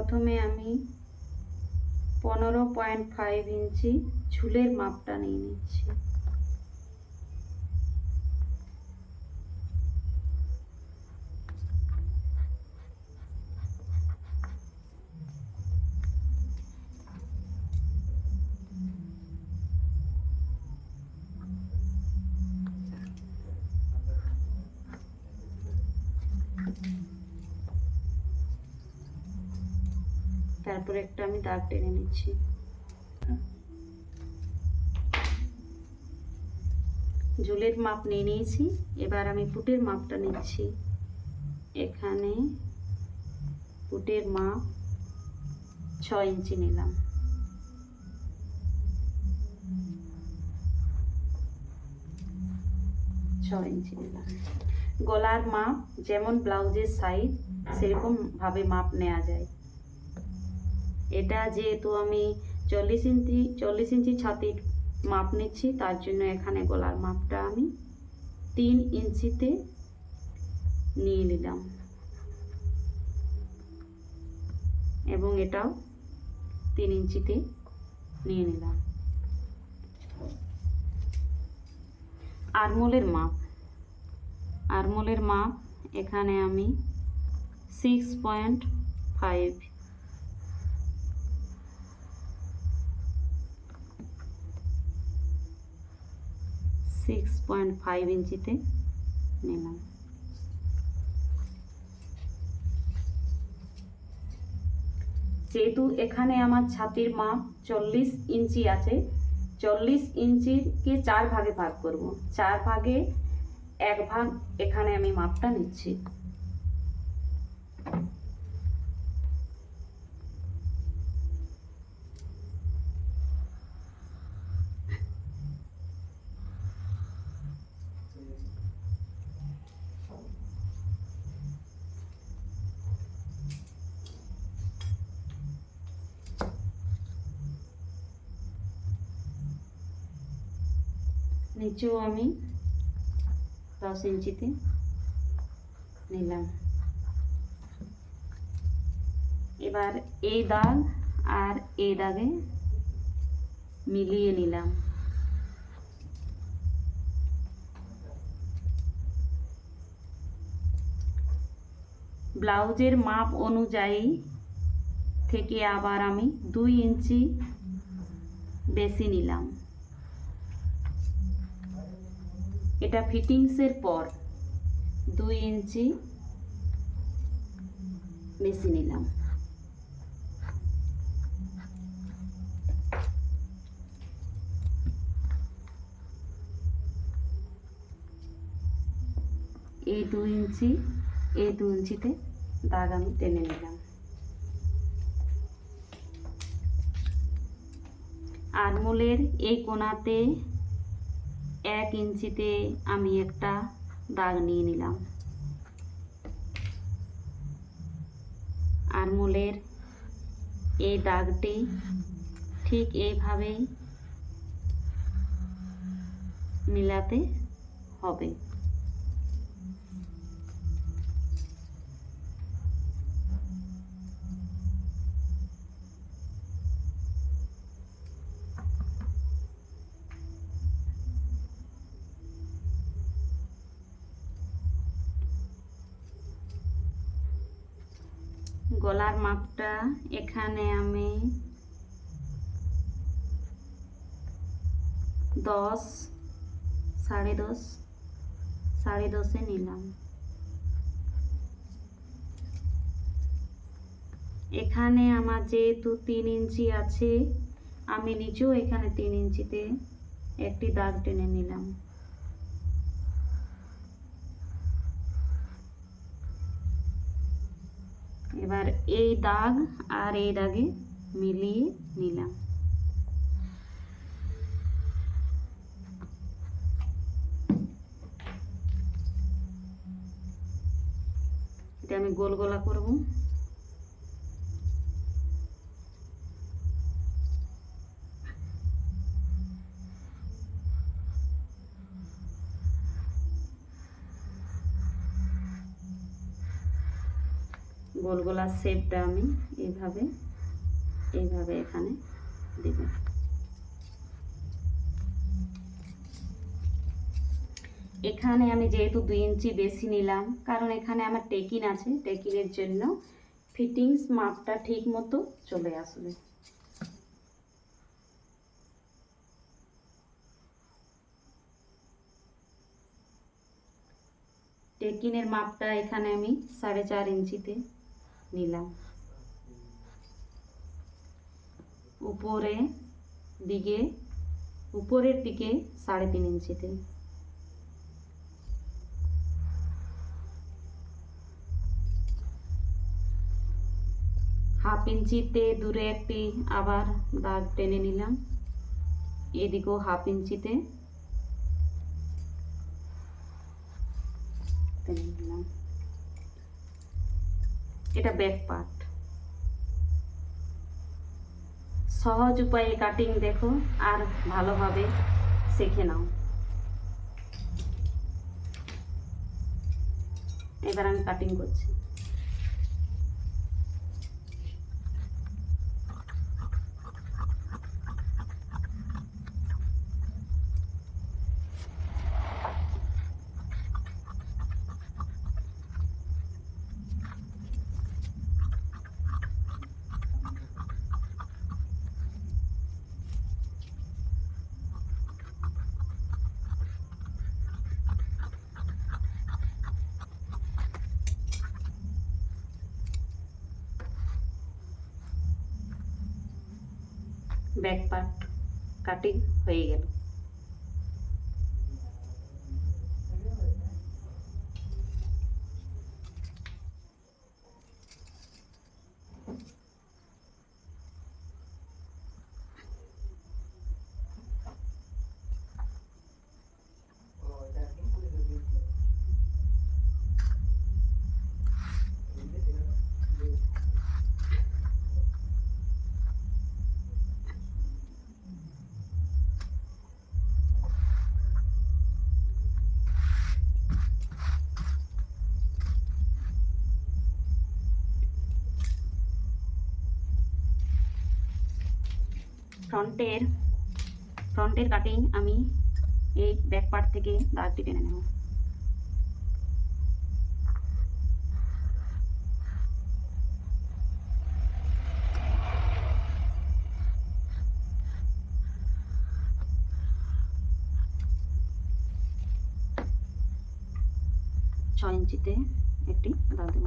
প্রথমে আমি 15.5 ইঞ্চি ঝুলের মাপটা নিয়ে নিচ্ছি। তারপরে একটা আমি দাগ টেনে নিচ্ছি। ঝুলের মাপ নিয়ে নিয়েছি, এবার আমি পুটের মাপটা নিচ্ছি। এখানে পুটের মাপ 6 ইঞ্চি নিলাম। গলার মাপ যেমন ব্লাউজের সাইজ সেরকম ভাবে মাপ নেওয়া যায়। এটা যেহেতু আমি 40 ইঞ্চি ছাতির মাপ নিচ্ছি, তার জন্য এখানে গলার মাপটা আমি 3 ইঞ্চিতে নিয়ে নিলাম এবং এটাও 3 ইঞ্চিতে নিয়ে নিলাম। আরমোলের মাপ এখানে আমি 6.5 ইঞ্চিতে নিলাম। যেহেতু এখানে আমার ছাতির মাপ 40 ইঞ্চি আছে, 40 ইঞ্চিকে 4 ভাগে ভাগ করব। 4 ভাগে 1 ভাগ এখানে আমি মাপটা নিচ্ছি। নিচেও আমি 10 ইঞ্চিতে নিলাম। এবার এই দাগ আর এই দাগে মিলিয়ে নিলাম। ব্লাউজের মাপ অনুযায়ী থেকে আবার আমি 2 ইঞ্চি বেশি নিলাম। এটা ফিটিংসের পর 2 ইঞ্চি বেশি নিলাম। এই 2 ইঞ্চিতে দাগ আমি টেনে নিলাম। আরমোলের এই কোণাতে 1 ইঞ্চিতে আমি একটা দাগ নিয়ে নিলাম। আরমোলের এই দাগটি ঠিক এইভাবেই মিলাতে হবে। গলার মাপটা এখানে আমি 10 সাড়ে দশে নিলাম। এখানে আমার যেহেতু 3 ইঞ্চি আছে, আমি নিচেও এখানে 3 ইঞ্চিতে একটি দাগ টেনে নিলাম। এবার এই দাগ আর এই দাগে মিলিয়ে নিলাম। এটা আমি গোল গলা করব। গোল গলার শেপটা আমি এইভাবে এখানে দেব। এখানে আমি যেহেতু 2 ইঞ্চি বেশি নিলাম, কারণ এখানে আমার টেকিন আছে, টেকিনের জন্য ফিটিংস মাপটা ঠিক মতো চলে আসবে। টেকিনের মাপটা এখানে আমি 4.5 ইঞ্চিতে নিলাম, উপরের দিকে 3.5 ইঞ্চিতে। হাফ ইঞ্চিতে দূরে একটি আবার দাগ টেনে নিলাম, এদিকেও হাফ ইঞ্চিতে টেনে নিলাম। এটা ব্যাক পার্ট। সহজ উপায়ে কাটিং দেখো আর ভালোভাবে শিখে নাও। এবার আমি কাটিং করছি। ব্যাক পার্ট কাটিং হয়ে গেল। ফ্রন্টের কাটিং আমি এই ব্যাক পার্ট থেকে দাগটি টেনে নেব। ছয় ইঞ্চিতে একটি দাগ দেব,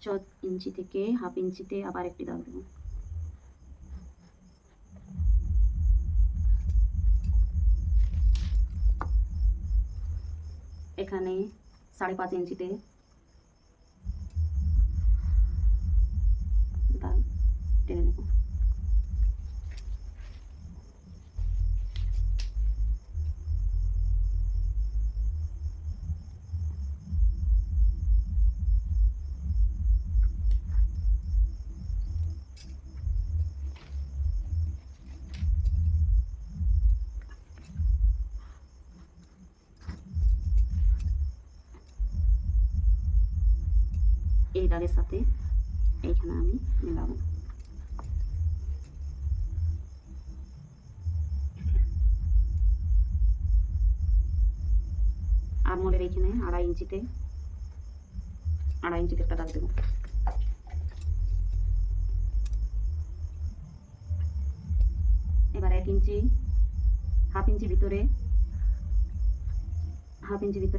4 ইঞ্চি থেকে হাফ ইঞ্চিতে আবার একটি দাগ দেব। এখানে 5.5 ইঞ্চিতে দাগ টেনে নেব। এই দাগের সাথে এইখানে আমি মেলাবো। আরমোলের এইখানে 2.5 ইঞ্চিতে একটা দাগ দেবো। এবার 1 ইঞ্চি হাফ ইঞ্চি ভিতরে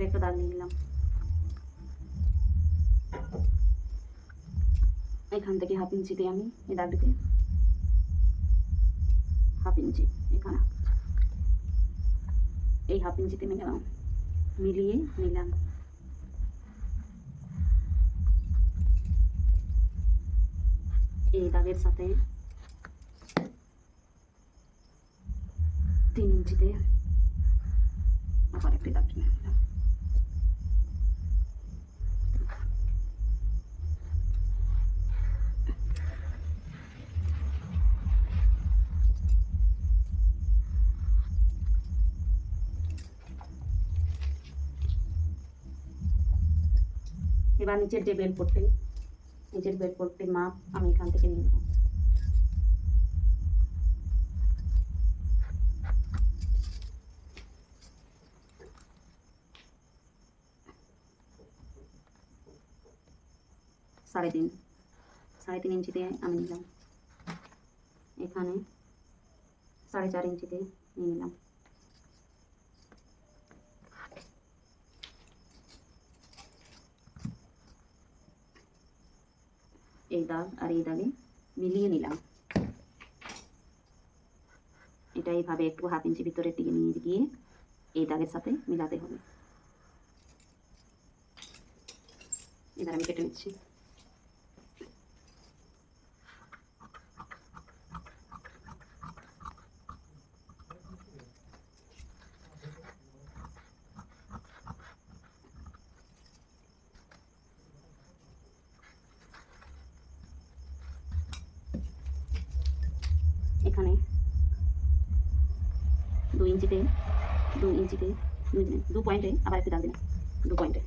একটা দাগ নিয়ে নিলাম। এখান থেকে হাফ ইঞ্চিতে আমি এই দাগ দিতে হাফ ইঞ্চি এখানে এই হাফ ইঞ্চিতে মিলিয়ে নিলাম। এই দাগের সাথে 3 ইঞ্চিতে আবার একটি দাগ টেনে নিলাম। এবার নিচের যে বেল্ট পট্টি, নিচের বেল্ট পট্টির মাপ আমি এখান থেকে নিয়ে নেব। সাড়ে তিন ইঞ্চিতে আমি নিলাম, এখানে 4.5 ইঞ্চিতে নিয়ে নিলাম। এই দাগ আর এই দাগে মিলিয়ে নিলাম। এটা এইভাবে একটু 1/2 ইঞ্চি ভিতরের দিকে নিয়ে গিয়ে এই দাগের সাথে মিলাতে হবে। এবার আমি কেটে নিচ্ছি। এখানে 2 ইঞ্চিতে 2 পয়েন্টে আবার একটু দাগ দিলাম, 2 পয়েন্টে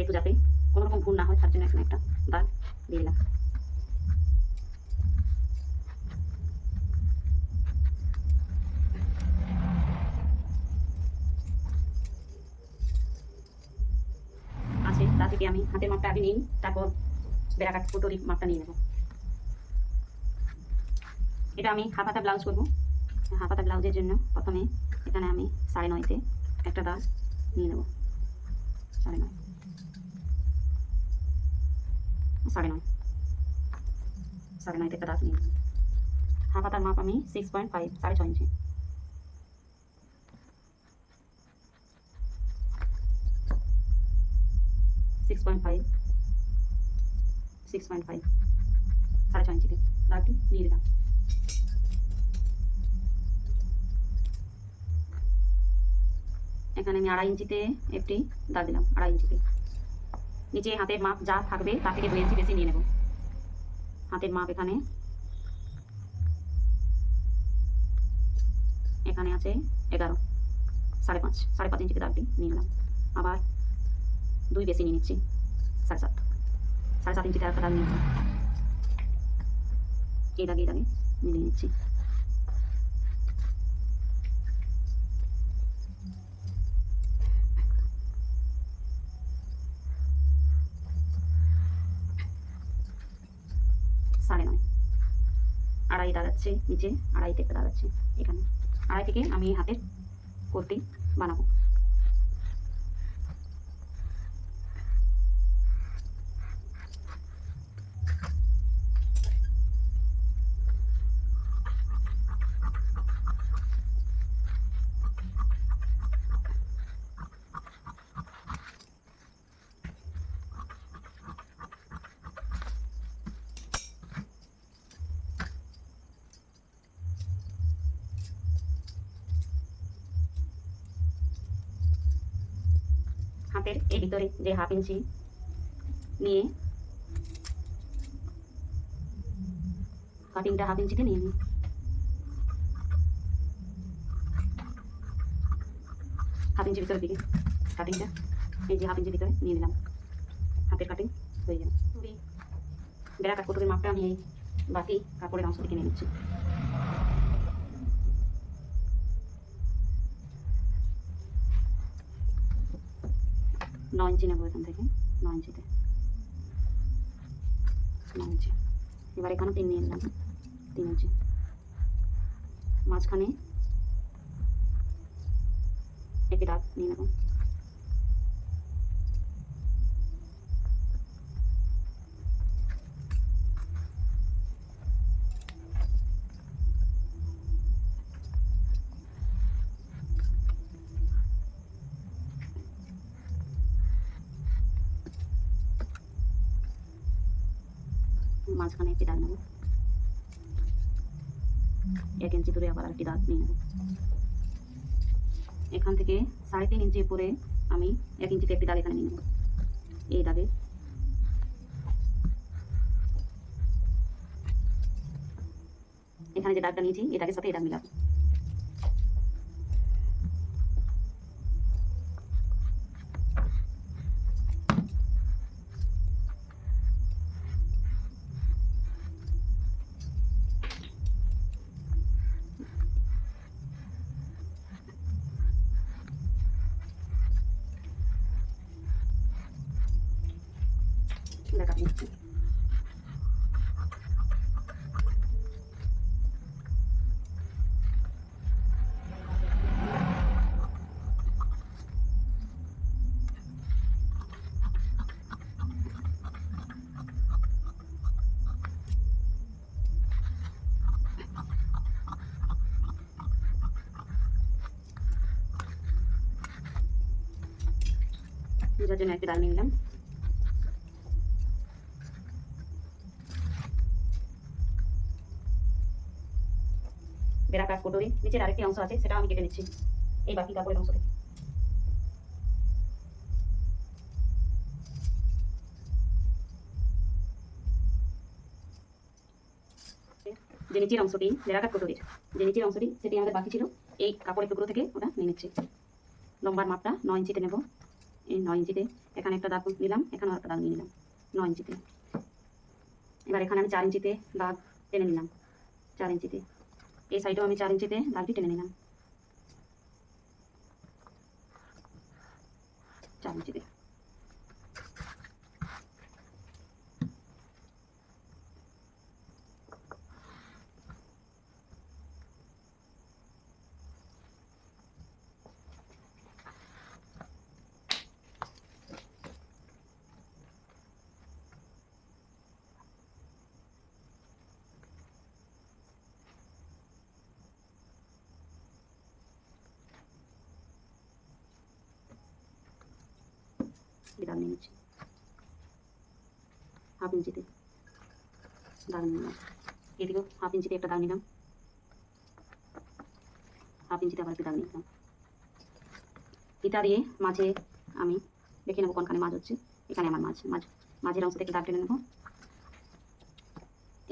একটু যাতে কোনো রকম ভুল না হয় তার জন্য এখানে একটা দাগ দিয়ে দিলাম। আছে তা থেকে আমি হাতের মাপটা আগে নিই, তারপর বেড়াকাট পুটলির মাপটা নিয়ে নেব। এটা আমি হাফ হাতা ব্লাউজ করবো। হাফ হাতা ব্লাউজের জন্য প্রথমে এখানে আমি 9.5-তে একটা দাগ নিয়ে নেব। 9.5 9.5-তে একটা দাগ নিয়ে নেব। হাফ হাতার মাপ আমি 6.5 6.5 ইঞ্চি। সিক্স পয়েন্ট ফাইভ 6.5 ইঞ্চিতে দাগটি নিয়ে দিলাম। এখানে আমি 2.5 ইঞ্চিতে একটি দাগ দিলাম। 2.5 ইঞ্চিতে নিচে হাতের মাপ যা থাকবে তার থেকে 2 ইঞ্চি বেশি নিয়ে নেব। হাতের মাপ এখানে আছে 11, 5.5 ইঞ্চিতে দাগটি নিয়ে নিলাম। আবার 2 বেশি নিয়ে নিচ্ছি, 7.5 ইঞ্চিতে একটা দাগ নিয়ে নিলাম। এই দাগে মিলিয়ে নিচ্ছি। সাড়ে 9, 2.5 দাগ আছে নিচে, 2.5-তে একটা দাগ আছে এখানে। 2.5 থেকে আমি হাতের কোটটি বানাবো। হাতের এই ভিতরে যে 1/2 ইঞ্চি নিয়ে কাটিংটা 1/2 ইঞ্চিতে নিয়ে নিই। হাফ ইঞ্চি ভিতরের দিকে কাটিংটা এই যে 1/2 ইঞ্চি ভিতরে নিয়ে নিলাম। হাতের কাটিং হয়ে গেল। বেড়া কাট কুটুরির মাপটা আমি এই বাকি কাপড়ের অংশ থেকে নিয়ে নিচ্ছি। 9 ইঞ্চি নেবো এখান থেকে, 9 ইঞ্চিতে 9 ইঞ্চি। এবার এখানে 3 নিয়ে নিলাম, 3 ইঞ্চি। মাঝখানে একটি দাগ নিয়ে নেব। মাঝখানে একটি দাগ নেব, 1 ইঞ্চি দূরে আবার একটি দাগ নিয়ে নেব। এখান থেকে 3.5 ইঞ্চি উপরে আমি 1 ইঞ্চিতে একটি দাগ এখানে নিয়ে নেব। এই দাগে এখানে যে দাগটা নিয়েছি এই দাগের সাথে এই দাগ মিলাবো। দেখা নিচ্ছি বোঝার জন্য একটি দাগ নিয়ে নিলাম। বেড়া কাট কোটরি নিচের আরেকটি অংশ আছে, সেটা আমি কেটে নিচ্ছি এই বাকি কাপড়ের অংশ থেকে। যে নিচের অংশটি বেড়া কাট কোটরির যে নিচের অংশটি সেটি আমাদের বাকি ছিল, এই কাপড়ের টুকরো থেকে ওটা নিয়ে নিচ্ছি। লম্বার মাপটা 9 ইঞ্চিতে নেব। এই 9 ইঞ্চিতে এখানে একটা দাগ নিলাম, এখানে একটা দাগ নিয়ে নিলাম 9 ইঞ্চিতে। এবার এখানে আমি 4 ইঞ্চিতে দাগ টেনে নিলাম, 4 ইঞ্চিতে। এই সাইডেও আমি 4 ইঞ্চিতে দাগটি টেনে নিলাম, 4 ইঞ্চিতে। দাগ নিয়ে নিচ্ছি, 1/2 ইঞ্চিতে দাগ নিয়ে নিলাম। এদিকেও 1/2 ইঞ্চিতে একটা দাগ নিলাম, 1/2 ইঞ্চিতে আবার একটা দাগ নিলাম। এটা দিয়ে মাঝে আমি দেখে নেবো কোনখানে মাছ হচ্ছে। এখানে আমার মাঝের অংশ থেকে দাগ টেনে নেবো।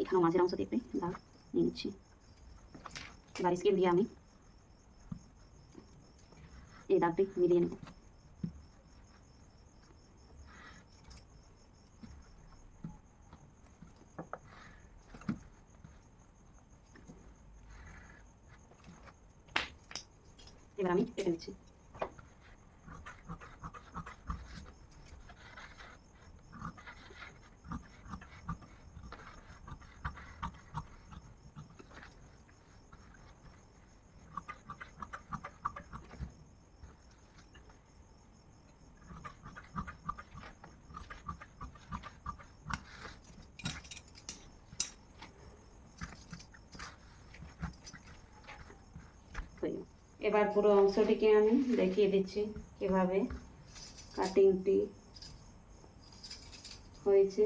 এখানেও মাঝের অংশ থেকে দাগ নিয়ে নিচ্ছি। এবার স্কেল দিয়ে আমি এই দাগটি মিলিয়ে নেব। এবার আমি কেটে নিচ্ছি। এবার পুরো অংশটিকে আমি দেখিয়ে দিচ্ছি কিভাবে কাটিংটি হয়েছে।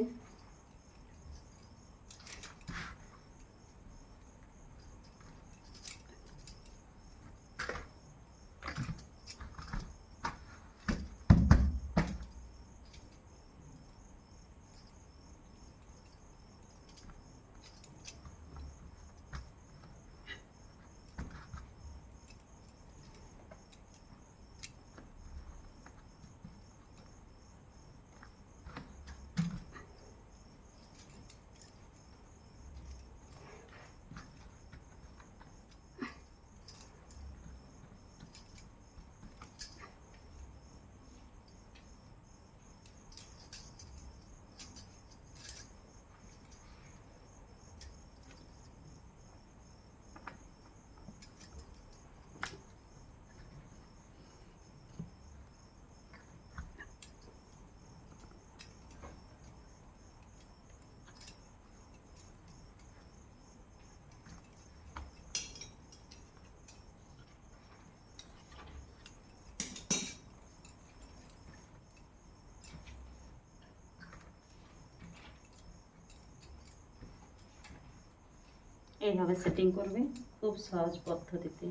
এইভাবে সেটিং করবে, খুব সহজ পদ্ধতিতে।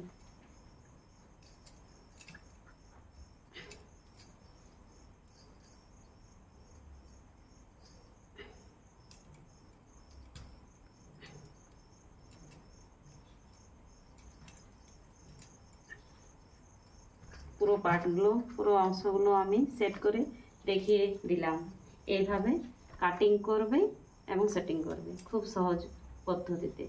পুরো পার্টগুলো, পুরো অংশগুলো আমি সেট করে দেখিয়ে দিলাম। এইভাবে কাটিং করবে এবং সেটিং করবে খুব সহজ পদ্ধতিতে।